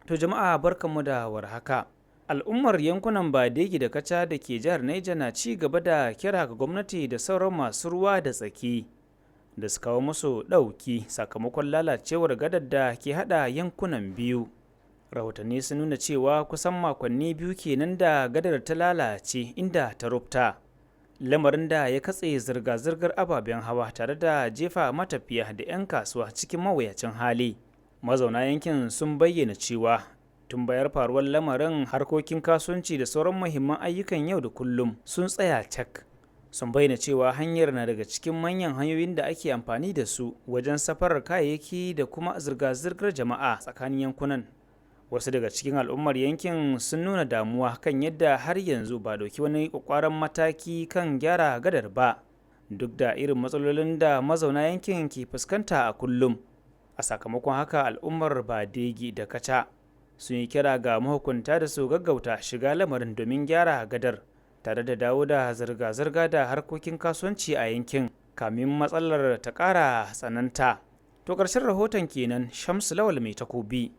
To jama'a barkanmu da warhaka. Al'ummar yankunan Badegi da Kacha da ke jihar Neja na ci gaba da kira ga gwamnati da sauran masu ruwa da tsaki da su kawo musu ɗauki sakamakon lalacewar gadar da ke haɗa yankunan biyu. Rahotanni sun nuna cewa kusan makonni biyu kenan da gadar ta lalace inda ta rufta. Lamarin da ya katse zirga-zirgar ababen hawa tare da jefa matafiya da 'yan kasuwa cikin mawuyacin hali. Mazauna yankin sun bayyana cewa tun bayar faruwar lamarin harkokin kasuwanci da sauran muhimman ayyukan yau da kullum sun tsaya cak. Sun bayyana cewa hanyar na daga cikin manyan hanyoyin da ake amfani da su wajen safarar kayayyaki da kuma zirga-zirgar jama'a tsakanin yankunan. Wasu daga cikin al'ummar yankin sun nuna damuwa kan yadda har yanzu ba dauki wani kwakwaran mataki kan gyara gadar ba, duk da irin matsalolin da mazauna yankin ke fuskanta a kullum. A sakamakon haka al'ummar Badegi da Kacha sun yi kira ga mahukunta da su gaggauta shiga lamarin domin gyara gadar tare da dawo da zirga-zirga da harkokin kasuwanci a yankin kamin matsalar ta ƙara tsananta. To ƙarshen rahoton kenan, Shamsu Lawal Mai Takobi.